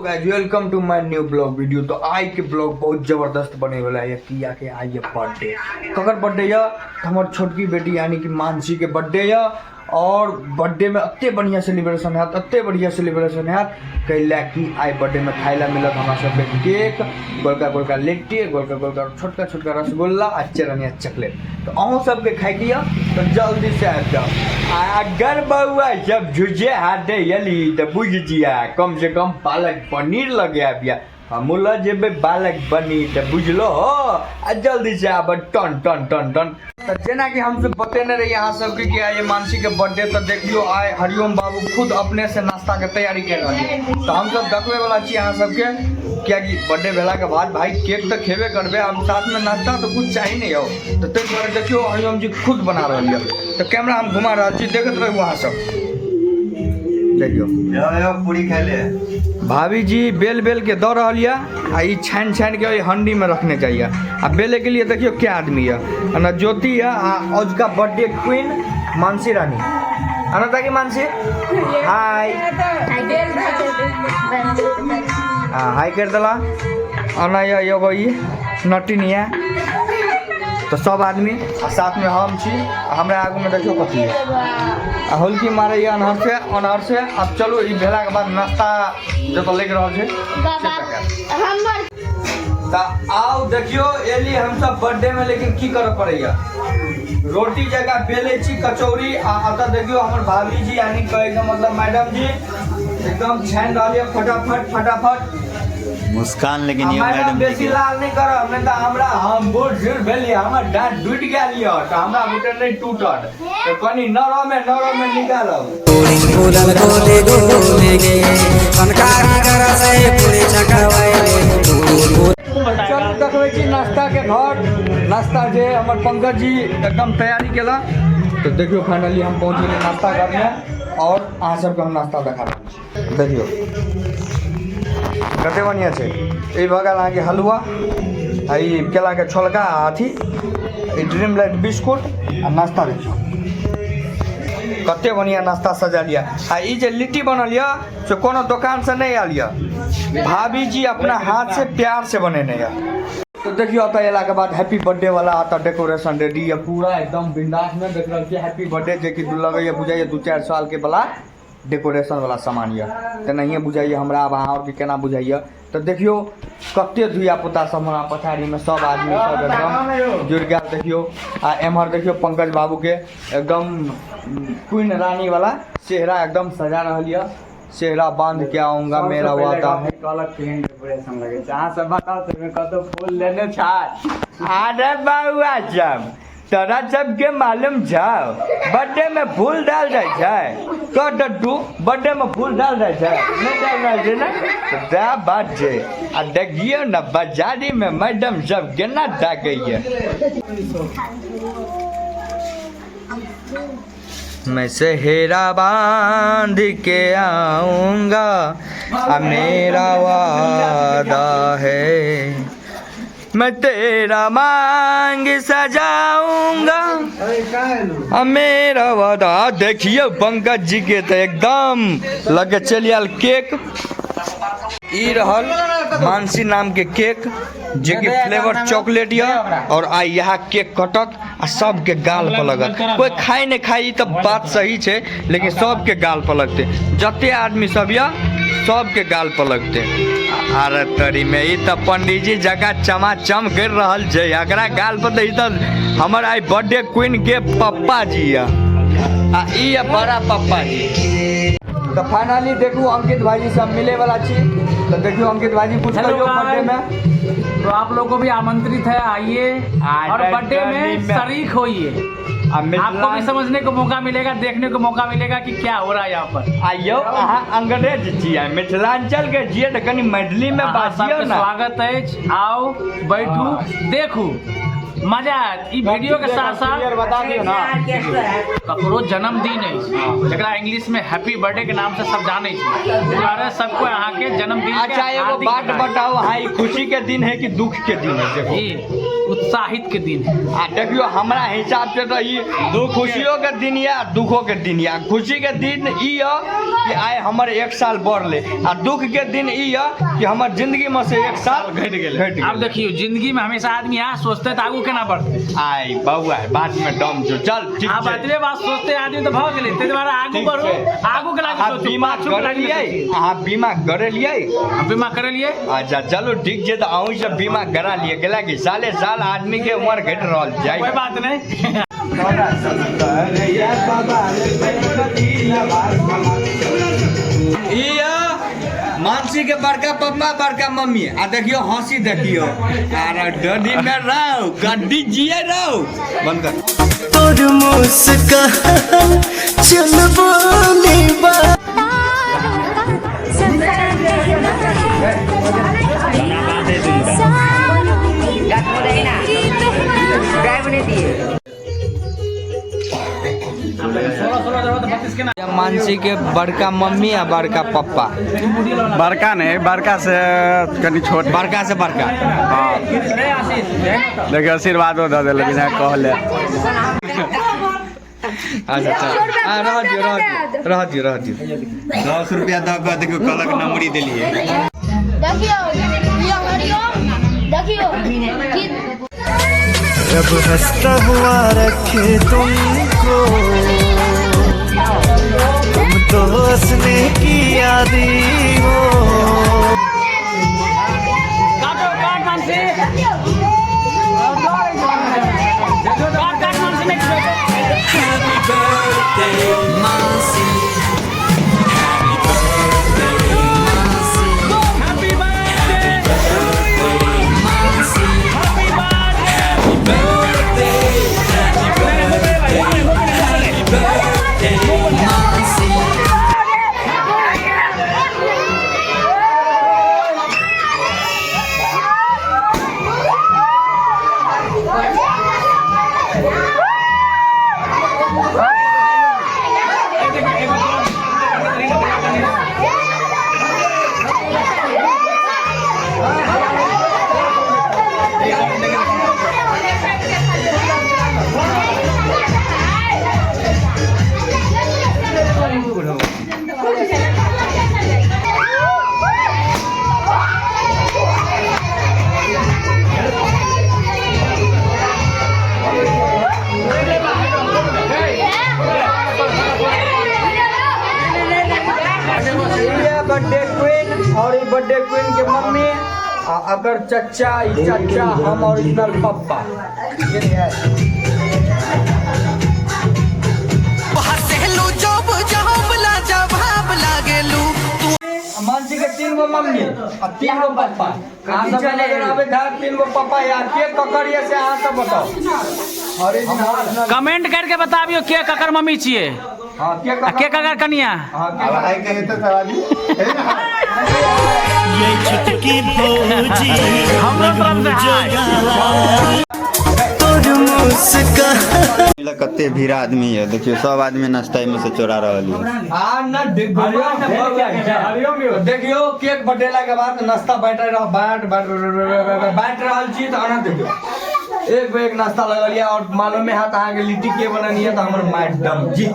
Guys welcome to my new blog video. तो आज के ब्लॉग बहुत जबरदस्त बने वाला है। किया के आज ये बर्थडे ककर बर्थडे है, हमार छोटकी बेटी यानी कि मानसी के बर्थडे है। और बर्थडे में अत्ते बढ़िया सेलिब्रेशन है, अत्ते बढ़िया सेलिब्रेशन है कैला कि आज बर्थडे में खाइला मिलत हमारा सबके केक, गोलका गोलका लिट्टी, गोलका गोलका छोटका छोटका रसगुल्ला आ चरनिया चॉकलेट। तो अहूँ सबके खाई दिया तो जल्दी से आ जाओ। अगर बउआ जब झुझे हाथे यली तो बुझ जिया कम से कम पालक पनीर लगे आबिया हमूला जेबे बालक बनी तो बुझलो हो। जल्दी से आब टन टन टन टन। तो जेना कि हम सब बतेने रही यहाँ सबके कि ये मानसी के बर्थडे तो देखियो आए हरिओम बाबू खुद अपने से नाश्ता के तैयारी कर रहे हैं। तो हम सब देखने वाला चाहिए यहाँ सबके क्या कि बर्थडे भेला के बाद भाई केक तो खेबे करबे, हम साथ में नाश्ता तो कुछ चाहिए नहीं हो। तो तै दुआरे देखियो हरिओम जी खुद बना रही है। तो कैमरा हम घुमा रहा छी, देखते रहो वहाँ सब देखियो पूरी खा ले। भाभी जी बेल बेल के दौ रही है, छान छान के हंडी में रखने चाहिए। आ बेले के लिए देखियो क्या आदमी है ना, ज्योति है आज का बर्थडे क्वीन मानसी रानी। अनता की मानसी हाय हाय कर दला अना यो नटिनिया। तो सब आदमी साथ में हम छी, हमरा आगू में देखियो कथी है होलकी मारे अनहर से। अब चलो ई भेला के बाद नाश्ता जो लग रहा है तो आओ देखियो एली हम सब बर्थडे में। लेकिन की करे पड़ेगा, रोटी जगह बेले छी कचौरी आता देखियो हमर भाभी जी यानी कहे का मतलब मैडम जी एकदम छान रही है फटाफट फटाफट। मुस्कान लेकिन ये मैडम बेसी लाल नहीं करो, हमने तो हमरा हम बूढ़ झूठ भेली हमर दांत टूट गेल यो तो हमरा मुटर नहीं टूटत तो कनी नरो में निकालो। फूलल गोले गोले गे संकारी कर से पूरी चकावे। चल देखबै छी नाश्ता के घर। नाश्ता जे हमर पंकज जी एकदम तैयारी केला। तो देखियो फाइनली हम पहुंच गेली नाश्ता घर में और अहाँ सबके हम नाश्ता देखा रहल छी। देखियो कते बढ़िया छै। ई बगल अहाँके हलवा ई केला के छोलका अथी ई ड्रीम लाइट बिस्कुट आ नाश्ता देखियो कते बढ़िया नाश्ता सजा लिया। आ ई जे लिट्टी बनल या से कोनो दुकान से नहीं आल या, भाभी जी अपना हाथ से प्यार से बनेने या। तो देखियो आता एला के बाद हैप्पी बर्थडे वाला आता डेकोरेशन रेडी है पूरा एकदम बिंदास में। देख रहल छियै हैप्पी बर्थडे जे कि लगैया बुझाइए 2-4 साल के वाला डेकोरेशन वाला सामान है तो नहीं बुझाइए हमरा अब अहाँ और केना बुझाइए। तो देखियो कते धिया पुता सब हमरा पछाड़ी में सब आदमी सब एकदम जुड़ गया। देखियो आ एम्हर देखियो पंकज बाबू के एकदम क्वीन रानी वाला चेहरा एकदम सजा रही है। चेहरा बांध के आऊंगा मेरा वादा है। अलग फीलिंग डेकोरेशन लगे छै। अहाँ सब बताओ तो कतो फूल लेने छै। अरे बाबुआ सब तोरा सबके मालूम जाओ बर्थडे में फूल डाल जाए छै तो डड्डू बर्थडे में फूल डाल जाए छै नहीं डाल जाए छै ना। तो क्या बात छै आ देखियो ना बाजारी में मैडम सब केना डाकै है। मैं सेहरा बांध के आऊंगा मेरा वादा है, मैं तेरा मांग सजाऊंगा मेरा वादा। देखिए पंकज जी के तो एकदम लगे चलिए केक ई रहल मानसी नाम के केक जे कि फ्लेवर चॉकलेट या। और आ यहाँ केक कटत आ सबके गाल पर लगत। कोई खाई नहीं खाई तो बात सही है लेकिन सबके गाल पर लगते जते आदमी सब या सबके गाल पर लगते। अरे तरी में ई तो पंडित जी जगह चमाचम कर रहल छै अगरा गाल पर तो हमर आई बर्थडे क्वीन के पप्पा जी या आ ई बड़ा पप्पा जी। तो फाइनली देखू अंकित भाई से मिले वाला छी। तो देखियो अंकित भाई कुछ कहियो बर्थडे में। तो आप लोगों को भी आमंत्रित है, आइए और बर्थडे में शरीक होइए। आपको भी समझने को मौका मिलेगा, देखने को मौका मिलेगा कि क्या हो रहा है यहाँ पर। आइयो अहाँ अंग्रेज छियै मिथिलांचल के जिये तो कनी मैथिली में बाजियो ना। स्वागत है, आओ बैठू देखू मजा आयत। ई वीडियो के साथ साथ बता दियो ना ककरो जन्मदिन है जरा इंग्लिश में हैप्पी बर्थडे के नाम से सब जाने छै। सबको यहाँ के जन्मदिन। अच्छा एगो बात बताओ, हाँ खुशी के दिन है कि दुख के दिन है? देखो उत्साहित के दिन है। आ देखियो हमरा हिसाब से तो ये खुशियों के दिन या दुखों के दिन या खुशी के दिन ई कि आए हमर 1 साल बढ़ले आ दुख के दिन ई कि हमर जिंदगी में से 1 साल घट गेले। अब देखियो जिंदगी में हमेशा आदमी यहाँ सोचते तो आगू केना बढ़ते। आई बउआ बात में दम छो चल ठीक आप छै। अतरे बात सोचते आदमी तो भाग गेले, ते द्वारा आगू ठीक बढ़ो, छै। आगू के लागे आ सोचो। बीमा करलियै अहाँ बीमा करेलियै बीमा करलियै अच्छा चलो ठीक छै तो अहूँ सब बीमा करा लिए गेला कि साले साल आदमी के उम्र घट रहल जाय। कोई बात नहीं। मानसी के बड़का पप्पा बड़का मम्मी आ देखियो हंसी देखियो अरे डडी में रहो गड्डी जिए रहो बंद कर तोर मुस्कान चल बोले बा मानसी के बड़का मम्मी आ बड़का पप्पा बड़का नहीं, बड़का से कनी छोट, बड़का से बड़का देखिए आशीर्वादो दे दिल बिना कहले। अच्छा अच्छा रह दियो 10 रुपया दऽ कऽ देखियो कलक नंबरी देलिए। देखियो ये हरिओम देखियो रब हंसता हुआ रखे तुमको, तुम तो हंसने की आदी हो। काटो काट मानसी, काट मानसी नेक्स्ट। बर्थडे क्वीन और ये बर्थडे क्वीन के मम्मी अगर चचा चाचा हम ओरिजिनल पप्पा मानसी के 3 गो मम्मी और 3 गो पप्पा कहाँ सब नजर आवे धार 3 गो पप्पा यार के ककड़िया से अहाँ सब बताओ ओरिजिनल कमेंट करके बताबियो के ककर मम्मी छिए। हां के ककर कनिया। अब आई कहे तो सवाली ये छुटकी भौजी हमरो तरफ से हाय। तोर मुस्कान कते भीड़ आदमी है देखियो सब आदमी नाश्ता में से चोरा रहल है। आ न देखियो केक बटेला के बाद नाश्ता बैठ रहल छी तो आनंद देखियो एक पे एक नाश्ता लगल लिया और मालूम है हाथ अहाँ के लिट्टी के बननी है तो हमर मैडम जी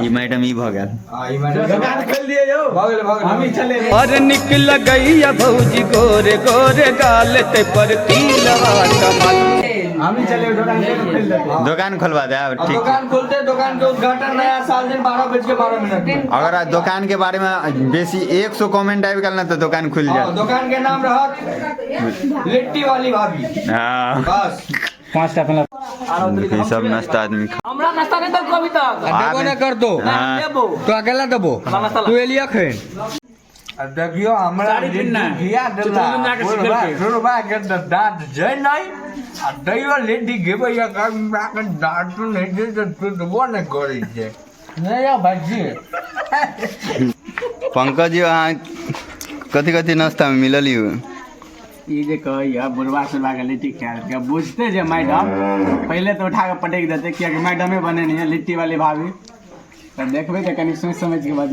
ई मैडम ई भ गेल। ई मैडम दुकान खोल दिए यो भ गेल हम ही चले और निकल गई भौजी गोरे गोरे गाल ते पर तिलवा कमाल। हम ही चले दुकान खोलवा दे ठीक। दुकान खोलते दुकान के उद्घाटन नया साल दिन 12:12 अगर दुकान के बारे में बेसी 100 कमेंट आबि गेल ना तो दुकान खुल जाए। दुकान के नाम रहत लिट्टी वाली भाभी। हां बस 5 टा पहले देखिए सब नाश्ता आदमी हमरा नाश्ता नहीं तो अभी तक देबो ना कर दो हाँ। देबो तो अकेला देबो तू एलिया खैन देखियो हमरा साड़ी पिन्ना दिया चित्रगुप्त जाके सीखल के। सुरबा के दांत जय नहीं आ दैयो लेडी गेबो या का दांत नहीं दे तो देबो ना करै छै नहीं या भाजी पंकज जी अहाँ कथी कथी नाश्ता में मिलल यू। ये जे कहैया बुढ़वा सुढ़वा के लिट्टी खाए के बुझते जे मैडम पहले तो उठा के पटक देते किया कि मैडमे बने नहीं है लिट्टी वाली भाभी तो देखबे के कनी सोच समझ के बाद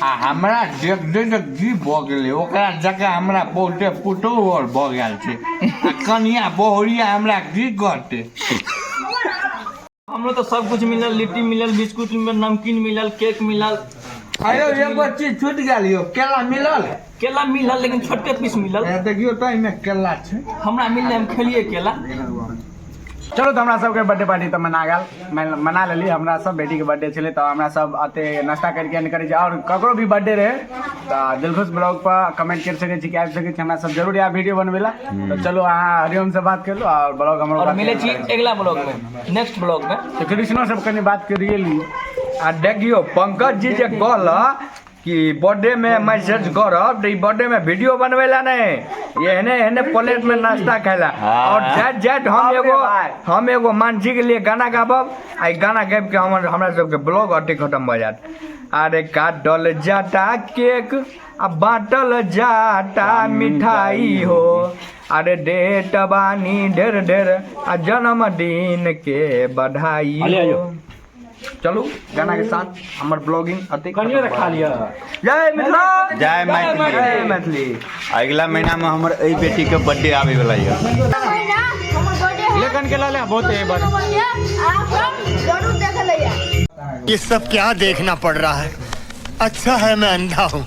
आ हमरा देख देख जी भऽ गेलै ओकरा जगह हमरा बहुते पुतोहु और भऽ गेल छै आ कनिया बहुरिया हमरा की करतै हमरो तो सब कुछ मिलल, लिट्टी मिलल, बिस्कुट मिलल, नमकीन मिलल, केक मिलल। आयो एगो चीज छूट गेल यो केला मिलल केला मिलल लेकिन छोटके पीस मिलल। देखियो तो एहिमे केला छै हमरा मिलले, हम खेलिए केला। चलो तो हमरा सबके बर्थडे पार्टी तो मना लेली। हमरा सब बेटी के बर्थडे छले तो हमरा सब अते नाश्ता करके निकल जाए। और ककरो भी बर्थडे रहे तो दिलखुश ब्लॉग पर कमेंट कर सके छी कि आबि सके छी हमरा सब जरूर यहाँ वीडियो बनवेला। तो चलो अहाँ हरिओम से बात कर लो और ब्लॉग हम और मिले छी अगला ब्लॉग में, नेक्स्ट ब्लॉग में। तो कृष्णो सब कनी बात करिए ली। आ देखियो पंकज जी जे कहला कि बर्थडे में मैसेज करब तो बर्थडे में वीडियो बनवेला नहीं एहने प्लेट में नाश्ता खाइला और जेट हम एगो मानसी के लिए गाना गाबब आ गाना गाबि के हमरा सबके ब्लॉग अटे खत्म भ जात। अरे काटल जाता केक आ बाटल जाता मिठाई हो, अरे डेट बानी ढेर ढेर आ जन्मदिन के बधाई हो। चलो गाना के साथ हमार ब्लॉगिंग अति कनियो रखा लिया। जय मिथिला, जय मैथिली। जय मैथिली। अगला महीना में हमर ए बेटी के बर्थडे आवे वाला है। लेकिन के लाले बहुत है बात। आप जरूर देख लिया। ये सब क्या देखना पड़ रहा है। अच्छा है मैं अंधा हूँ।